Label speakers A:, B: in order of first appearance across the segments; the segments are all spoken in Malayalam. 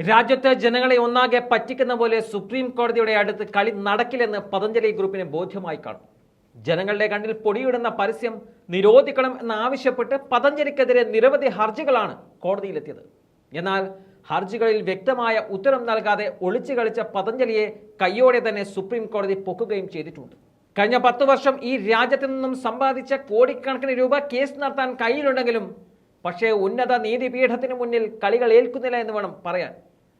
A: രാജ്യത്തെ ജനങ്ങളെ ഒന്നാകെ പറ്റിക്കുന്ന പോലെ സുപ്രീം കോടതിയുടെ അടുത്ത് കളി നടക്കില്ലെന്ന് പതഞ്ജലി ഗ്രൂപ്പിന് ബോധ്യമായി കാണും. ജനങ്ങളുടെ കണ്ണിൽ പൊടിയിടുന്ന പരസ്യം നിരോധിക്കണം എന്നാവശ്യപ്പെട്ട് പതഞ്ജലിക്കെതിരെ നിരവധി ഹർജികളാണ് കോടതിയിലെത്തിയത്. എന്നാൽ ഹർജികളിൽ വ്യക്തമായ ഉത്തരം നൽകാതെ ഒളിച്ചു കളിച്ച പതഞ്ജലിയെ കയ്യോടെ തന്നെ സുപ്രീം കോടതി പൊക്കുകയും ചെയ്തിട്ടുണ്ട്. കഴിഞ്ഞ 10 വർഷം ഈ രാജ്യത്തു നിന്നും സമ്പാദിച്ച കോടിക്കണക്കിന് രൂപ കേസ് നടത്താൻ കയ്യിലുണ്ടെങ്കിലും പക്ഷേ ഉന്നത നീതിപീഠത്തിന് മുന്നിൽ കളികൾ ഏൽക്കുന്നില്ല എന്ന് വേണം പറയാൻ.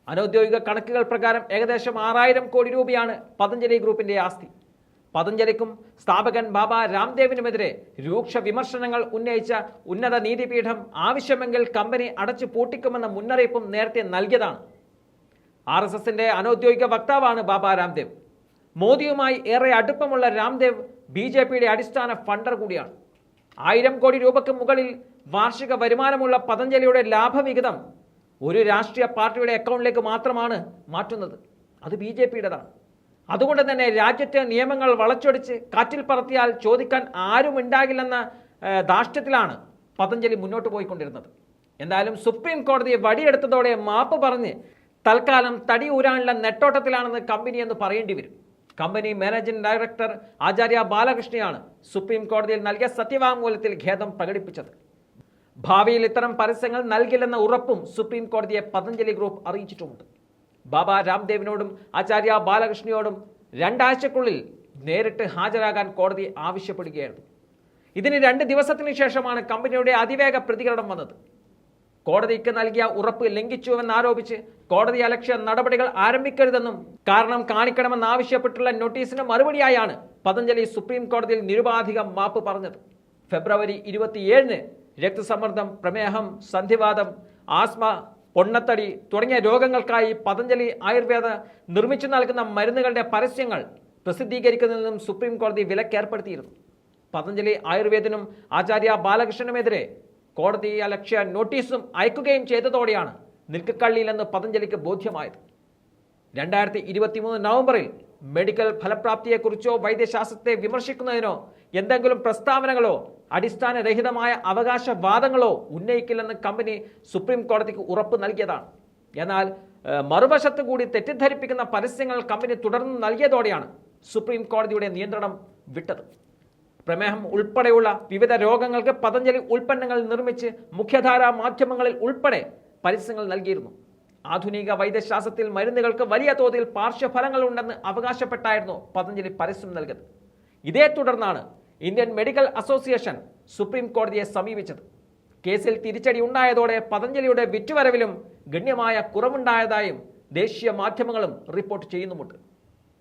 A: അനൌദ്യോഗിക കണക്കുകൾ പ്രകാരം ഏകദേശം 6000 കോടി രൂപയാണ് പതഞ്ജലി ഗ്രൂപ്പിന്റെ ആസ്തി. പതഞ്ജലിക്കും സ്ഥാപകൻ ബാബ രാംദേവിനുമെതിരെ രൂക്ഷ വിമർശനങ്ങൾ ഉന്നയിച്ച ഉന്നത നീതിപീഠം ആവശ്യമെങ്കിൽ കമ്പനി അടച്ചു പൂട്ടിക്കുമെന്ന മുന്നറിയിപ്പും നേരത്തെ നൽകിയതാണ്. RSSന്റെ അനൌദ്യോഗിക വക്താവാണ് ബാബ രാംദേവ്. മോദിയുമായി ഏറെ അടുപ്പമുള്ള രാംദേവ് BJPയുടെ അടിസ്ഥാന ഫണ്ടർ കൂടിയാണ്. 1000 കോടി രൂപയ്ക്ക് മുകളിൽ വാർഷിക വരുമാനമുള്ള പതഞ്ജലിയുടെ ലാഭവിഹിതം ഒരു രാഷ്ട്രീയ പാർട്ടിയുടെ അക്കൗണ്ടിലേക്ക് മാത്രമാണ് മാറ്റുന്നത്. അത് BJPയുടേതാണ്. അതുകൊണ്ട് തന്നെ രാജ്യത്തെ നിയമങ്ങൾ വളച്ചൊടിച്ച് കാറ്റിൽ പറത്തിയാൽ ചോദിക്കാൻ ആരും ഉണ്ടാകില്ലെന്ന ധാർഷ്ട്യത്തിലാണ് പതഞ്ജലി മുന്നോട്ട് പോയിക്കൊണ്ടിരുന്നത്. എന്തായാലും സുപ്രീം കോടതിയെ വടിയെടുത്തതോടെ മാപ്പ് പറഞ്ഞ് തൽക്കാലം തടി ഊരാനുള്ള നെട്ടോട്ടത്തിലാണെന്ന് കമ്പനി എന്ന് പറയേണ്ടി വരും. കമ്പനി മാനേജിംഗ് ഡയറക്ടർ ആചാര്യ ബാലകൃഷ്ണയാണ് സുപ്രീം കോടതിയിൽ നൽകിയ സത്യവാങ്മൂലത്തിൽ ഖേദം പ്രകടിപ്പിച്ചത്. ഭാവിയിൽ ഇത്തരം പരസ്യങ്ങൾ നൽകില്ലെന്ന ഉറപ്പും സുപ്രീം കോടതിയെ പതഞ്ജലി ഗ്രൂപ്പ് അറിയിച്ചിട്ടുമുണ്ട്. ബാബ രാംദേവിനോടും ആചാര്യ ബാലകൃഷ്ണയോടും 2 ആഴ്ചക്കുള്ളിൽ നേരിട്ട് ഹാജരാകാൻ കോടതി ആവശ്യപ്പെടുകയായിരുന്നു. ഇതിന് 2 ദിവസത്തിന് ശേഷമാണ് കമ്പനിയുടെ അതിവേഗ പ്രതികരണം വന്നത്. കോടതിക്ക് നൽകിയ ഉറപ്പ് ലംഘിച്ചുവെന്നാരോപിച്ച് കോടതി അലക്ഷ്യ നടപടികൾ ആരംഭിക്കരുതെന്നും കാരണം കാണിക്കണമെന്നാവശ്യപ്പെട്ടുള്ള നോട്ടീസിന് മറുപടിയായാണ് പതഞ്ജലി സുപ്രീം കോടതിയിൽ നിരുപാധികം മാപ്പ് പറഞ്ഞത്. ഫെബ്രുവരി 27-ന് രക്തസമ്മർദ്ദം, പ്രമേഹം, സന്ധിവാതം, ആസ്മ, പൊണ്ണത്തടി തുടങ്ങിയ രോഗങ്ങൾക്കായി പതഞ്ജലി ആയുർവേദ നിർമ്മിച്ചു നൽകുന്ന മരുന്നുകളുടെ പരസ്യങ്ങൾ പ്രസിദ്ധീകരിക്കുന്നതിനും സുപ്രീം കോടതി വിലക്കേർപ്പെടുത്തിയിരുന്നു. പതഞ്ജലി ആയുർവേദനും ആചാര്യ ബാലകൃഷ്ണനുമെതിരെ കോടതി അലക്ഷ്യ നോട്ടീസും അയക്കുകയും ചെയ്തതോടെയാണ് നിൽക്കക്കള്ളിയിലെന്ന് പതഞ്ജലിക്ക് ബോധ്യമായത്. 2023 നവംബറിൽ മെഡിക്കൽ ഫലപ്രാപ്തിയെക്കുറിച്ചോ വൈദ്യശാസ്ത്രത്തെ വിമർശിക്കുന്നതിനോ എന്തെങ്കിലും പ്രസ്താവനകളോ അടിസ്ഥാനരഹിതമായ അവകാശവാദങ്ങളോ ഉന്നയിക്കില്ലെന്ന് കമ്പനി സുപ്രീം കോടതിക്ക് ഉറപ്പ് നൽകിയതാണ്. എന്നാൽ മറുവശത്ത് കൂടി തെറ്റിദ്ധരിപ്പിക്കുന്ന പരസ്യങ്ങൾ കമ്പനി തുടർന്ന് നൽകിയതോടെയാണ് സുപ്രീം കോടതിയുടെ നിയന്ത്രണം വിട്ടത്. പ്രമേഹം ഉൾപ്പെടെയുള്ള വിവിധ രോഗങ്ങൾക്ക് പതഞ്ജലി ഉൽപ്പന്നങ്ങൾ നിർമ്മിച്ച് മുഖ്യധാരാ മാധ്യമങ്ങളിൽ ഉൾപ്പെടെ പരസ്യങ്ങൾ നൽകിയിരുന്നു. ആധുനിക വൈദ്യശാസ്ത്രത്തിൽ മരുന്നുകൾക്ക് വലിയ തോതിൽ പാർശ്വഫലങ്ങൾ ഉണ്ടെന്ന് അവകാശപ്പെട്ടായിരുന്നു പതഞ്ജലി പരസ്യം നൽകിയത്. ഇതേ തുടർന്നാണ് ഇന്ത്യൻ മെഡിക്കൽ അസോസിയേഷൻ സുപ്രീം കോടതിയെ സമീപിച്ചത്. കേസിൽ തിരിച്ചടി ഉണ്ടായതോടെ പതഞ്ജലിയുടെ വിറ്റുവരവിലും ഗണ്യമായ കുറവുണ്ടായതായും ദേശീയ മാധ്യമങ്ങളും റിപ്പോർട്ട് ചെയ്യുന്നുമുണ്ട്.